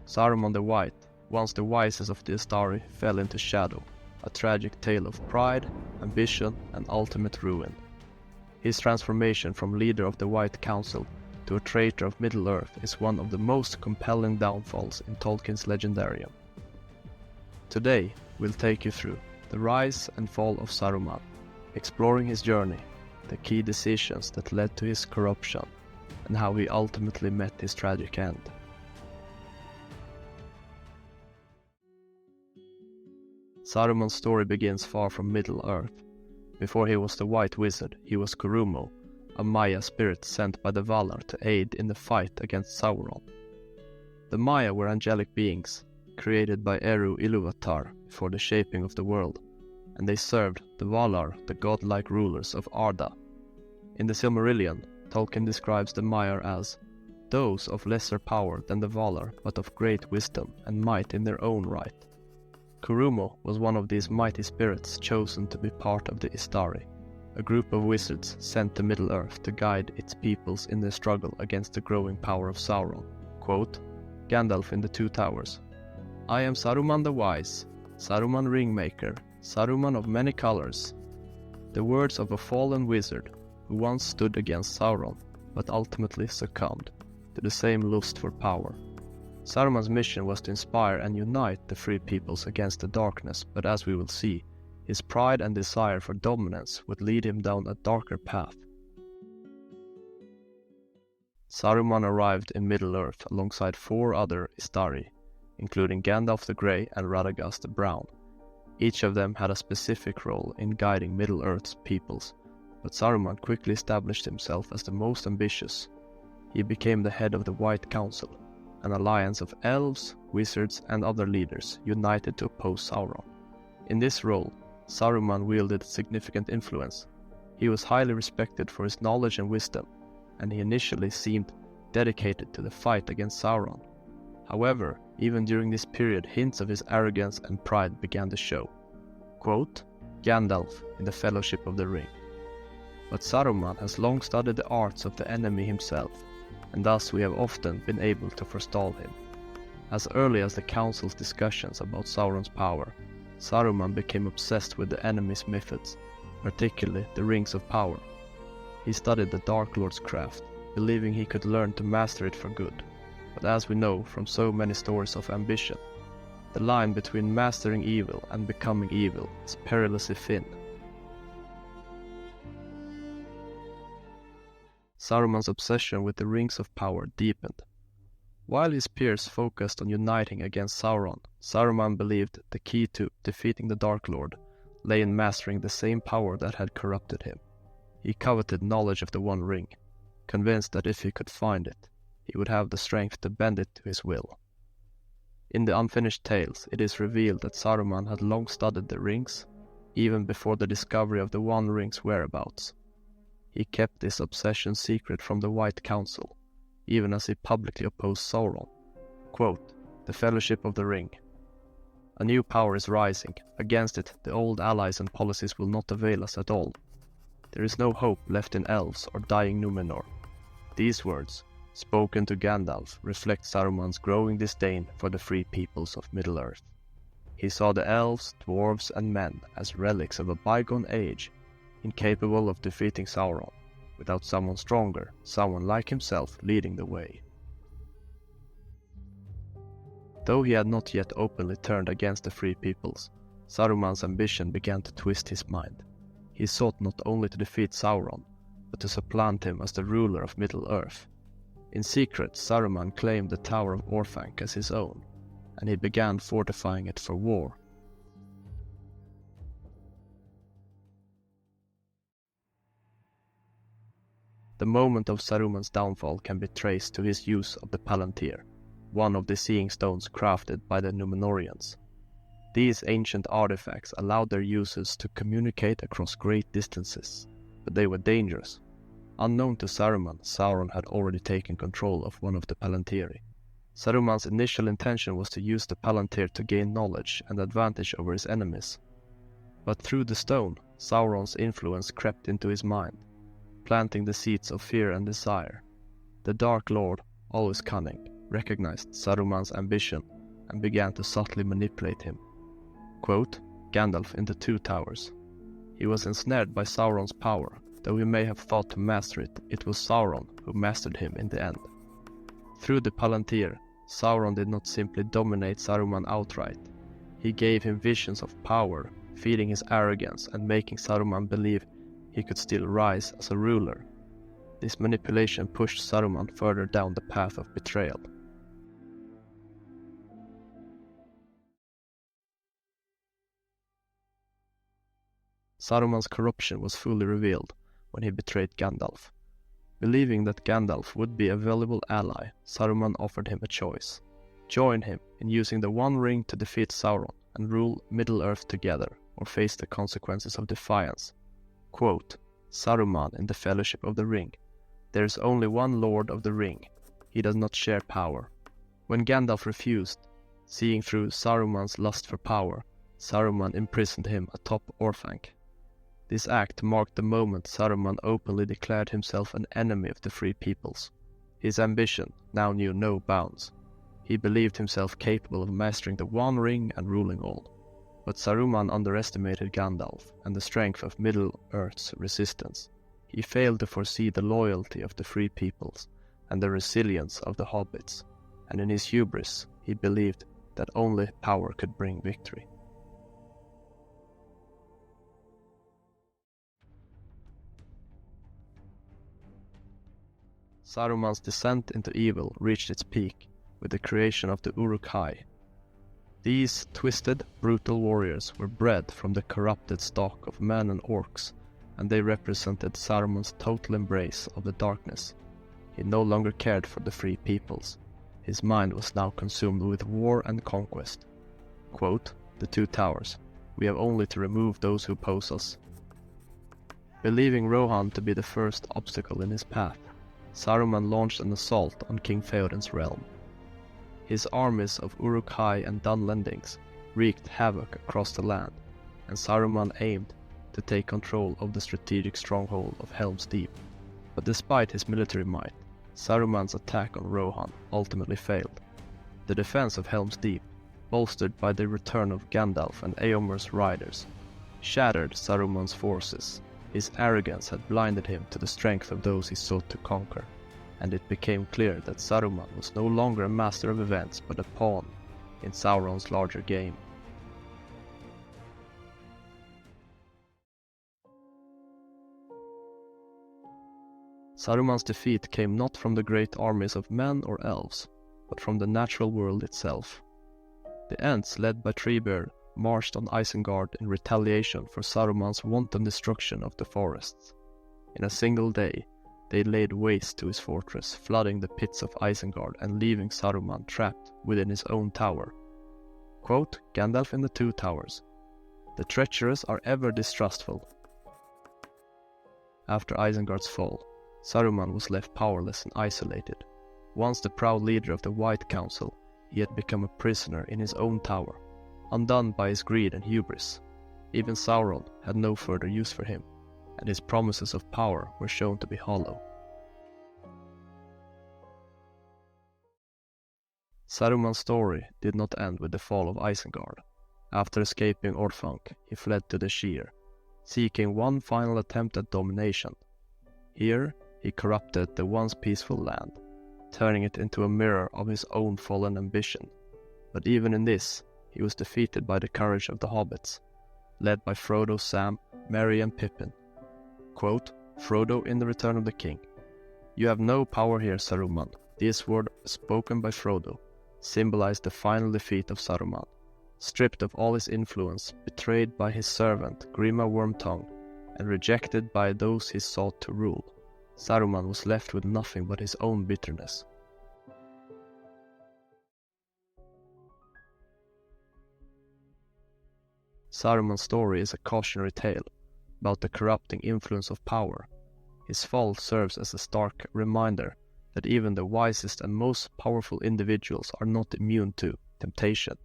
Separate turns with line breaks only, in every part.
Saruman the White, once the wisest of the Istari, fell into shadow, a tragic tale of pride, ambition, and ultimate ruin. His transformation from leader of the White Council to a traitor of Middle-earth is one of the most compelling downfalls in Tolkien's legendarium. Today, we'll take you through the rise and fall of Saruman, exploring his journey, the key decisions that led to his corruption, and how he ultimately met his tragic end. Saruman's story begins far from Middle-earth. Before he was the White Wizard, he was Curumo, a Maia spirit sent by the Valar to aid in the fight against Sauron. The Maia were angelic beings, created by Eru Ilúvatar before the shaping of the world, and they served the Valar, the godlike rulers of Arda. In the Silmarillion, Tolkien describes the Maia as those of lesser power than the Valar, but of great wisdom and might in their own right. Curumo was one of these mighty spirits chosen to be part of the Istari, a group of wizards sent to Middle-earth to guide its peoples in their struggle against the growing power of Sauron. Quote, Gandalf in the Two Towers. I am Saruman the Wise, Saruman Ringmaker, Saruman of many colors. The words of a fallen wizard who once stood against Sauron, but ultimately succumbed to the same lust for power. Saruman's mission was to inspire and unite the free peoples against the darkness, but as we will see, his pride and desire for dominance would lead him down a darker path. Saruman arrived in Middle-earth alongside 4 other Istari, including Gandalf the Grey and Radagast the Brown. Each of them had a specific role in guiding Middle-earth's peoples, but Saruman quickly established himself as the most ambitious. He became the head of the White Council, an alliance of elves, wizards, and other leaders united to oppose Sauron. In this role, Saruman wielded significant influence. He was highly respected for his knowledge and wisdom, and he initially seemed dedicated to the fight against Sauron. However, even during this period, hints of his arrogance and pride began to show. Quote, Gandalf in the Fellowship of the Ring. But Saruman has long studied the arts of the enemy himself, and thus we have often been able to forestall him. As early as the Council's discussions about Sauron's power, Saruman became obsessed with the enemy's methods, particularly the Rings of Power. He studied the Dark Lord's craft, believing he could learn to master it for good. But as we know from so many stories of ambition, the line between mastering evil and becoming evil is perilously thin. Saruman's obsession with the Rings of Power deepened. While his peers focused on uniting against Sauron, Saruman believed the key to defeating the Dark Lord lay in mastering the same power that had corrupted him. He coveted knowledge of the One Ring, convinced that if he could find it, he would have the strength to bend it to his will. In the Unfinished Tales, it is revealed that Saruman had long studied the rings, even before the discovery of the One Ring's whereabouts. He kept this obsession secret from the White Council, even as he publicly opposed Sauron. Quote, the Fellowship of the Ring. A new power is rising. Against it, the old allies and policies will not avail us at all. There is no hope left in elves or dying Númenor. These words, spoken to Gandalf, reflect Saruman's growing disdain for the free peoples of Middle-earth. He saw the elves, dwarves, and men as relics of a bygone age, incapable of defeating Sauron, without someone stronger, someone like himself leading the way. Though he had not yet openly turned against the free peoples, Saruman's ambition began to twist his mind. He sought not only to defeat Sauron, but to supplant him as the ruler of Middle-earth. In secret, Saruman claimed the Tower of Orthanc as his own, and he began fortifying it for war. The moment of Saruman's downfall can be traced to his use of the Palantír, one of the seeing stones crafted by the Númenóreans. These ancient artifacts allowed their users to communicate across great distances, but they were dangerous. Unknown to Saruman, Sauron had already taken control of one of the Palantíri. Saruman's initial intention was to use the Palantír to gain knowledge and advantage over his enemies. But through the stone, Sauron's influence crept into his mind, planting the seeds of fear and desire. The Dark Lord, always cunning, recognized Saruman's ambition and began to subtly manipulate him. Quote, Gandalf in the Two Towers. He was ensnared by Sauron's power. Though he may have thought to master it, it was Sauron who mastered him in the end. Through the Palantír, Sauron did not simply dominate Saruman outright. He gave him visions of power, feeding his arrogance and making Saruman believe he could still rise as a ruler. This manipulation pushed Saruman further down the path of betrayal. Saruman's corruption was fully revealed when he betrayed Gandalf. Believing that Gandalf would be a valuable ally, Saruman offered him a choice. Join him in using the One Ring to defeat Sauron and rule Middle-earth together, or face the consequences of defiance. Quote, Saruman in the Fellowship of the Ring. There is only one Lord of the Ring. He does not share power. When Gandalf refused, seeing through Saruman's lust for power, Saruman imprisoned him atop Orthanc. This act marked the moment Saruman openly declared himself an enemy of the Free Peoples. His ambition now knew no bounds. He believed himself capable of mastering the One Ring and ruling all. But Saruman underestimated Gandalf and the strength of Middle-earth's resistance. He failed to foresee the loyalty of the Free Peoples and the resilience of the hobbits, and in his hubris he believed that only power could bring victory. Saruman's descent into evil reached its peak with the creation of the Uruk-hai. These twisted, brutal warriors were bred from the corrupted stock of men and orcs, and they represented Saruman's total embrace of the darkness. He no longer cared for the Free Peoples. His mind was now consumed with war and conquest. Quote, the Two Towers. We have only to remove those who oppose us. Believing Rohan to be the first obstacle in his path, Saruman launched an assault on King Theoden's realm. His armies of Uruk-hai and Dunlendings wreaked havoc across the land, and Saruman aimed to take control of the strategic stronghold of Helm's Deep. But despite his military might, Saruman's attack on Rohan ultimately failed. The defense of Helm's Deep, bolstered by the return of Gandalf and Eomer's riders, shattered Saruman's forces. His arrogance had blinded him to the strength of those he sought to conquer, and it became clear that Saruman was no longer a master of events but a pawn in Sauron's larger game. Saruman's defeat came not from the great armies of men or elves, but from the natural world itself. The Ents, led by Traitor, marched on Isengard in retaliation for Saruman's wanton destruction of the forests. In a single day, they laid waste to his fortress, flooding the pits of Isengard and leaving Saruman trapped within his own tower. Quote, Gandalf in the Two Towers. The treacherous are ever distrustful. After Isengard's fall, Saruman was left powerless and isolated. Once the proud leader of the White Council, he had become a prisoner in his own tower, undone by his greed and hubris. Even Sauron had no further use for him, and his promises of power were shown to be hollow. Saruman's story did not end with the fall of Isengard. After escaping Orthanc, he fled to the Shire, seeking one final attempt at domination. Here, he corrupted the once peaceful land, turning it into a mirror of his own fallen ambition. But even in this, he was defeated by the courage of the hobbits, led by Frodo, Sam, Merry and Pippin. Quote, Frodo in The Return of the King. You have no power here, Saruman. This word, spoken by Frodo, symbolized the final defeat of Saruman. Stripped of all his influence, betrayed by his servant, Grima Wormtongue, and rejected by those he sought to rule, Saruman was left with nothing but his own bitterness. Saruman's story is a cautionary tale about the corrupting influence of power. His fall serves as a stark reminder that even the wisest and most powerful individuals are not immune to temptation.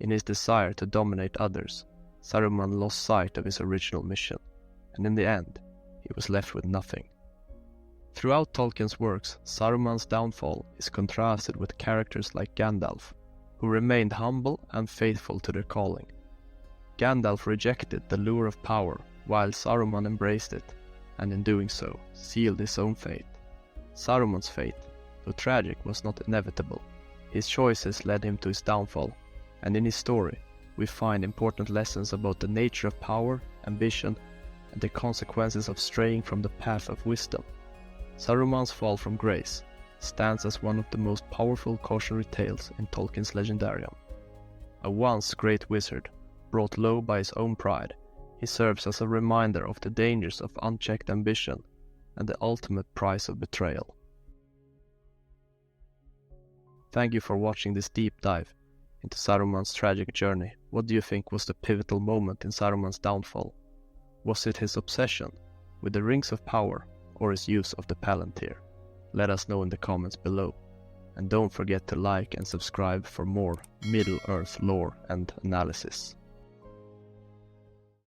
In his desire to dominate others, Saruman lost sight of his original mission, and in the end, he was left with nothing. Throughout Tolkien's works, Saruman's downfall is contrasted with characters like Gandalf, who remained humble and faithful to their calling. Gandalf rejected the lure of power, while Saruman embraced it, and in doing so, sealed his own fate. Saruman's fate, though tragic, was not inevitable. His choices led him to his downfall, and in his story, we find important lessons about the nature of power, ambition, and the consequences of straying from the path of wisdom. Saruman's fall from grace stands as one of the most powerful cautionary tales in Tolkien's legendarium. A once great wizard, brought low by his own pride, he serves as a reminder of the dangers of unchecked ambition and the ultimate price of betrayal. Thank you for watching this deep dive into Saruman's tragic journey. What do you think was the pivotal moment in Saruman's downfall? Was it his obsession with the rings of power or his use of the Palantír? Let us know in the comments below. And don't forget to like and subscribe for more Middle-earth lore and analysis.